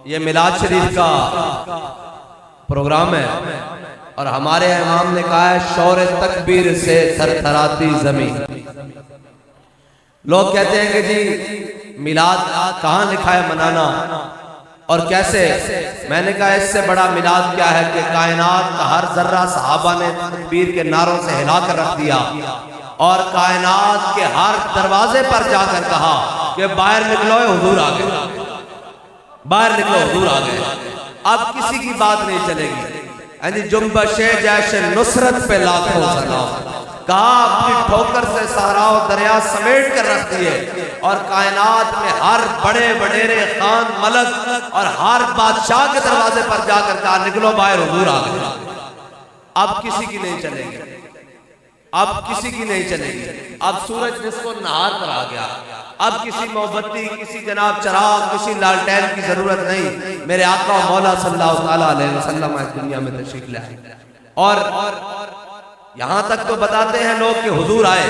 یہ میلاد شریف کا پروگرام ہے اور ہمارے امام نے کہا ہے شور تکبیر سے تھر تھراتی زمین۔ لوگ کہتے ہیں کہ جی میلاد کہاں لکھا ہے منانا اور کیسے؟ میں نے کہا اس سے بڑا میلاد کیا ہے کہ کائنات کا ہر ذرہ صحابہ نے تکبیر کے نعروں سے ہلا کر رکھ دیا اور کائنات کے ہر دروازے پر جا کر کہا کہ باہر نکلو حضور آ گئے، باہر نکلو حضور آ گئے۔ اب کسی کی بات نہیں چلے گی۔ جنبش جیش نصرت پہ لاکھوں سلام، کہا اپنی ٹھوکر سے صحرا و دریا سمیٹ کر رکھ دیے اور کائنات میں ہر بڑے وڈیرے خان ملک اور ہر بادشاہ کے دروازے پر جا کر کہا نکلو باہر حضور آ گئے۔ اب کسی کی نہیں چلے گی، اب کسی کی نہیں چلے گی۔ اب سورج نصف النہار پر آ گیا، اب کسی موبتی، کسی جناب چراغ، کسی لالٹین کی ضرورت نہیں۔ میرے آقا و مولا صلی اللہ علیہ وسلم اس دنیا میں تشریف لے آئے اور یہاں تک تو بتاتے ہیں لوگ کہ حضور آئے،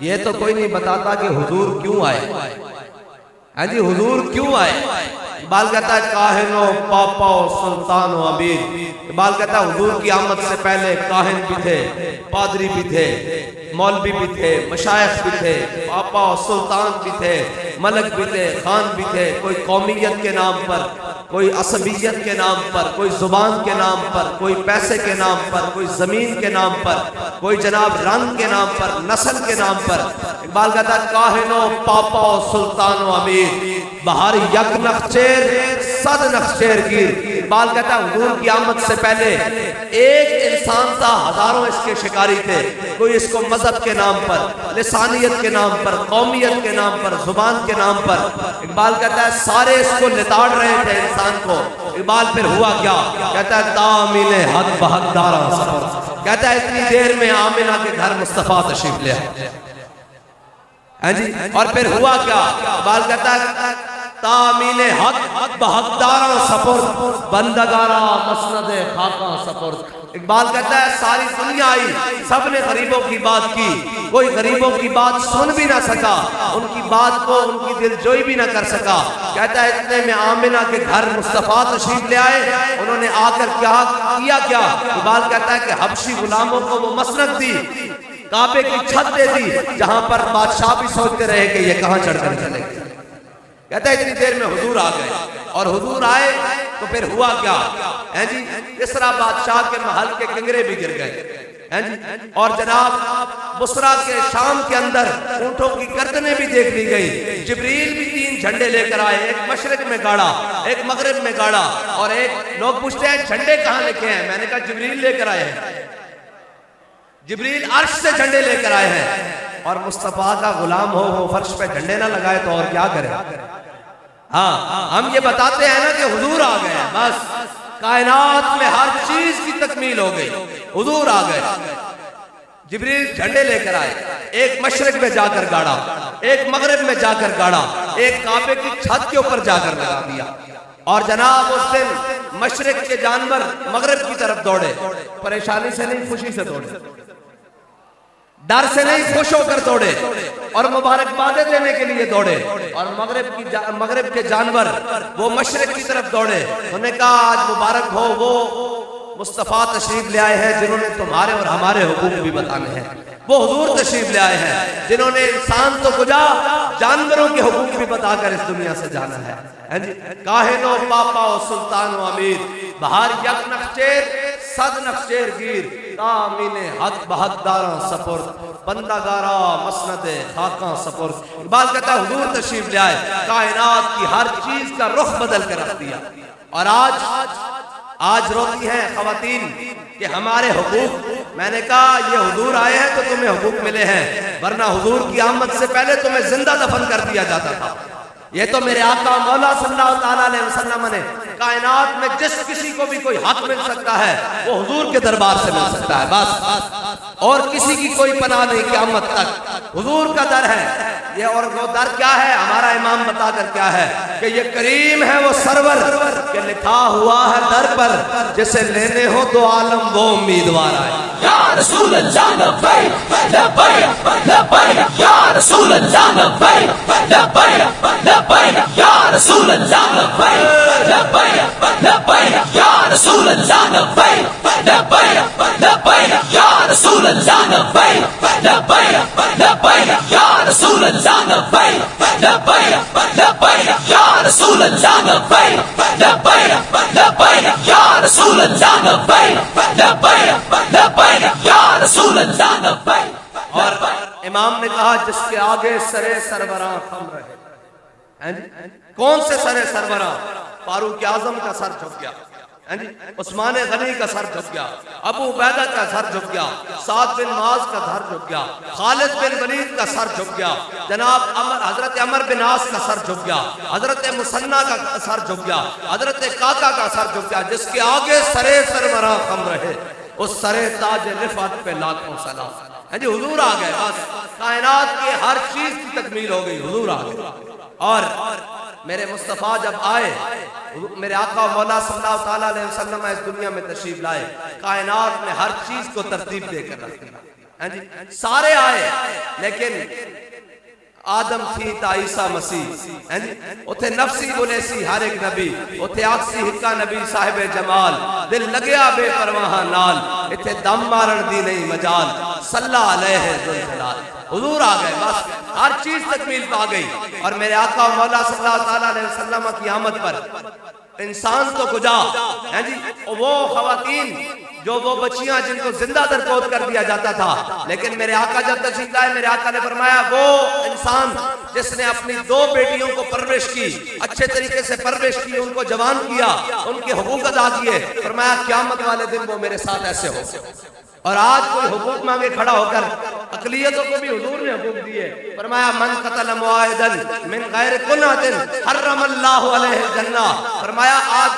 یہ تو کوئی نہیں بتاتا کہ حضور کیوں آئے۔ ہاں جی حضور کیوں آئے؟ اقبال کہتا ہے کاہن و پاپا و سلطان و امیر۔ اقبال کہتا ہے حضور کی آمد سے پہلے کاہن بھی تھے، پادری بھی تھے، مولوی بھی تھے، مشائخ بھی تھے، پاپا و سلطان بھی تھے، ملک بھی تھے، خان بھی تھے۔ کوئی قومیت کے نام پر، کوئی عصبیت کے نام پر، کوئی زبان کے نام پر، کوئی پیسے کے نام پر، کوئی زمین کے نام پر، کوئی جناب رنگ کے نام پر، نسل کے نام پر۔ اقبال کہتا ہے کاہن و پاپا و سلطان و امیر، بہار یک نخچیر صد نخچیر گیر۔ اقبال کہتا ہے حضور کی آمد سے پہلے ایک انسان تھا، ہزاروں اس کے شکاری تھے۔ کوئی اس کو مذہب کے نام پر، لسانیت کے نام پر، قومیت کے نام پر، زبان کے نام پر، اقبال کہتا ہے سارے اس کو لتاڑ رہے تھے انسان کو۔ اقبال پھر ہوا کیا؟ کہتا ہے تامل حق بحق دارا سفر، کہتا ہے اتنی دیر میں آمنہ کے گھر مصطفیٰ تشریف لے آئے۔ اور پھر ہوا کیا؟ اقبال کہتا ہے تامین حق بحقدارا سپر بندگارا مسند خاکا سپر۔ اقبال کہتا ہے ساری دنیا آئی، سب نے غریبوں کی بات کی، کوئی غریبوں کی بات سن بھی نہ سکا، ان کی بات کو ان کی دل جوئی بھی نہ کر سکا۔ کہتا ہے اتنے میں آمنہ کے گھر مصطفیٰ تشریف لے آئے، انہوں نے آ کر کیا کیا؟ اقبال کہتا ہے کہ حبشی غلاموں کو وہ مسند دی، کعبے کی چھت دے دی، جہاں پر بادشاہ بھی سوچتے رہے کہ یہ کہاں چڑھ کر چلے گئے۔ کہتا ہے اتنی دیر میں حضور آ گئے اور حضور آئے تو پھر ہوا کیا؟ کسریٰ بادشاہ کے محل کے کنگرے بھی گر گئے اور جناب بصرہ کے شام کے اندر اونٹوں کی گردنیں بھی دیکھ لی گئی۔ جبریل بھی 3 جھنڈے لے کر آئے، ایک مشرق میں گاڑا، ایک مغرب میں گاڑا، اور ایک لوگ پوچھتے ہیں جھنڈے کہاں لکھے ہیں؟ میں نے کہا جبریل لے کر آئے ہیں، جبریل عرش سے جھنڈے لے کر آئے ہیں۔ اور مصطفیٰ کا غلام ہو وہ فرش پہ جھنڈے نہ لگائے تو اور کیا کرے؟ ہاں ہم یہ بتاتے ہیں نا کہ حضور آ گئے، بس کائنات میں ہر چیز کی تکمیل ہو گئی، حضور آ گئے۔ جبریل جھنڈے لے کر آئے، ایک مشرق میں جا کر گاڑا، ایک مغرب میں جا کر گاڑا، ایک کعبے کی چھت کے اوپر جا کر لگا دیا۔ اور جناب اس دن مشرق کے جانور مغرب کی طرف دوڑے، پریشانی سے نہیں خوشی سے دوڑے، ڈر سے نہیں خوش ہو کر دوڑے، اور مبارکبادیں دینے کے لیے دوڑے۔ اور مغرب کے جانور وہ مشرق کی طرف دوڑے، انہوں نے کہا آج مبارک ہو وہ مصطفیٰ تشریف لے آئے ہیں جنہوں نے تمہارے اور ہمارے حقوق بھی بتانے ہیں، وہ حضور تشریف لے آئے ہیں جنہوں نے انسان تو کجا جانوروں کے حقوق بھی بتا کر اس دنیا سے جانا ہے۔ کاہن و پاپا و سلطان و امیر، بہار یک نخچیر صد نخچیر گیر، تامین حق بحقدارا سپر بندگارا مسند خاکاں سپر۔ اقبال کہتا ہے حضور تشریف لے آئے، کائنات کی ہر چیز کا رخ بدل کر رکھ دیا۔ اور آج روتی ہیں خواتین کہ ہمارے حقوق، میں نے کہا یہ حضور آئے ہیں تو تمہیں حقوق ملے ہیں، ورنہ حضور کی آمد سے پہلے تمہیں زندہ دفن کر دیا جاتا تھا۔ یہ تو میرے آقا مولا صلی اللہ علیہ وسلم نے کائنات میں جس کسی کو بھی کوئی حق مل سکتا ہے وہ حضور کے دربار سے مل سکتا ہے، بس اور کسی کی کوئی پناہ نہیں قیامت تک، حضور کا در ہے یہ۔ اور وہ در کیا ہے؟ ہمارا امام بتا کر کیا ہے کہ یہ کریم ہے وہ سرور کہ لکھا ہوا ہے در پر، جسے لینے ہو تو عالم وہ امیدوار آئے۔ یا رسول اللہ لبیک لبیک لبیک، یا رسول اللہ لبیک لبیک لبیک، یا رسول اللہ لبیک Allah, labbaik, labbaik, labbaik, ya Rasul Allah, labbaik, labbaik, labbaik, ya Rasul Allah, labbaik, labbaik, labbaik, ya Rasul Allah, labbaik, labbaik, labbaik, ya Rasul Allah, labbaik, labbaik, labbaik, ya Rasul Allah, labbaik. اور امام نے کہا جس کے آگے سرے سربراہ خم رہے. کون سے سرے سربراہ؟ فاروق اعظم کا سر جھک گیا، عثمان غنی کا سر جھک گیا، ابو عبیدہ کا سر جھک گیا، سعد بن معاذ کا سر جھک گیا، خالد بن ولید کا سر جھک گیا، جناب حضرت عمر بن عاص کا سر جھک گیا، حضرت مثنیٰ کا سر جھک گیا، حضرت قعقاع کا سر جھک گیا. جس کے آگے سرے سربراہ خم رہے اس سرے تاج رفعت پہ لاکھوں سلام. حضور آ گئے، بس کائنات کی ہر چیز کی تکمیل ہو گئی، حضور آ گئے. اور میرے مصطفیٰ جب آئے، میرے آقا مولا صلی اللہ تعالیٰ علیہ وسلم اس دنیا میں تشریف لائے، کائنات میں ہر چیز کو ترتیب دے کر رکھا. سارے آئے لیکن آدم تھی تا عیسیٰ مسیح، اتھے نفسی بولے سی ہر ایک نبی، اتھے آکسی ہکا نبی صاحب جمال، دل لگیا بے پرواہ نال، اتھے دم مارن دی نہیں مجال، صلی علیہ ذوالجلال. حضور آ گئے، بس ہر چیز تکمیل پا گئی. اور میرے آقا مولا صلی اللہ تعالیٰ علیہ وسلم کی آمد پر انسان تو کجا، وہ خواتین جو وہ بچیاں جن کو زندہ درپود کر دیا جاتا تھا، لیکن میرے آقا جب تشریف لائے، میرے آقا نے فرمایا وہ انسان جس نے اپنی 2 بیٹیوں کو پرورش کی، اچھے طریقے سے پرورش کی، ان کو جوان کیا، ان کے حقوق ادا کیے، فرمایا قیامت والے دن وہ میرے ساتھ ایسے ہو. اور آج کوئی حقوق مانگے کھڑا ہو کر، اقلیتوں کو بھی حضور نے حقوق دیے. فرمایا من قتل معاہدا من غیر کنۃ حرم اللہ علیہ الجنہ. فرمایا آج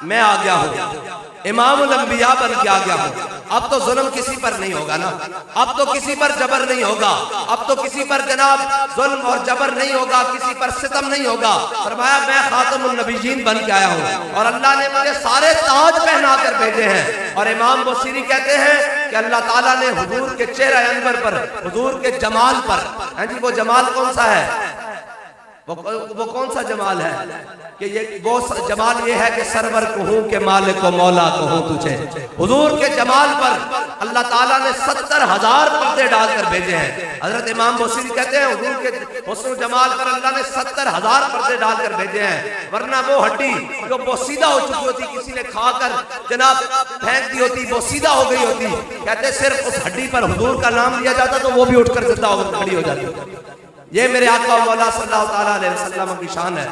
میں آ گیا ہوں، امام الانبیاء بن کے آ گیا ہوں. اب تو ظلم کسی پر نہیں ہوگا نا، اب تو کسی پر جبر نہیں ہوگا، اب تو کسی پر جناب ظلم اور جبر نہیں ہوگا، کسی پر ستم نہیں ہوگا. فرمایا میں خاتم النبیین بن کے آیا ہوں اور اللہ نے مجھے سارے تاج پہنا کر بھیجے ہیں. اور امام بصیری کہتے ہیں کہ اللہ تعالیٰ نے حضور کے چہرہ انور پر، حضور کے جمال پر، وہ جمال کون سا ہے؟ وہ کون سا جمال ہے کہ وہ جمال یہ ہے کہ سرور کہوں کہ مالک و مولا کہوں تجھے. حضور کے جمال پر اللہ تعالیٰ نے 70,000 پردے ڈال کر بھیجے ہیں. حضرت امام بصیری کہتے ہیں حضور کے حسن و جمال پر اللہ نے 70,000 پردے ڈال کر بھیجے ہیں. ورنہ وہ ہڈی جو بوسیدہ ہو چکی ہوتی، کسی نے کھا کر جناب پھینک دی ہوتی، بوسیدہ ہو گئی ہوتی، کہتے صرف اس ہڈی پر حضور کا نام لیا جاتا تو وہ بھی اٹھ کر زندہ ہو کر کھڑی ہو جاتی. یہ میرے آقا مولا صلی اللہ تعالیٰ علیہ وسلم کی شان ہے.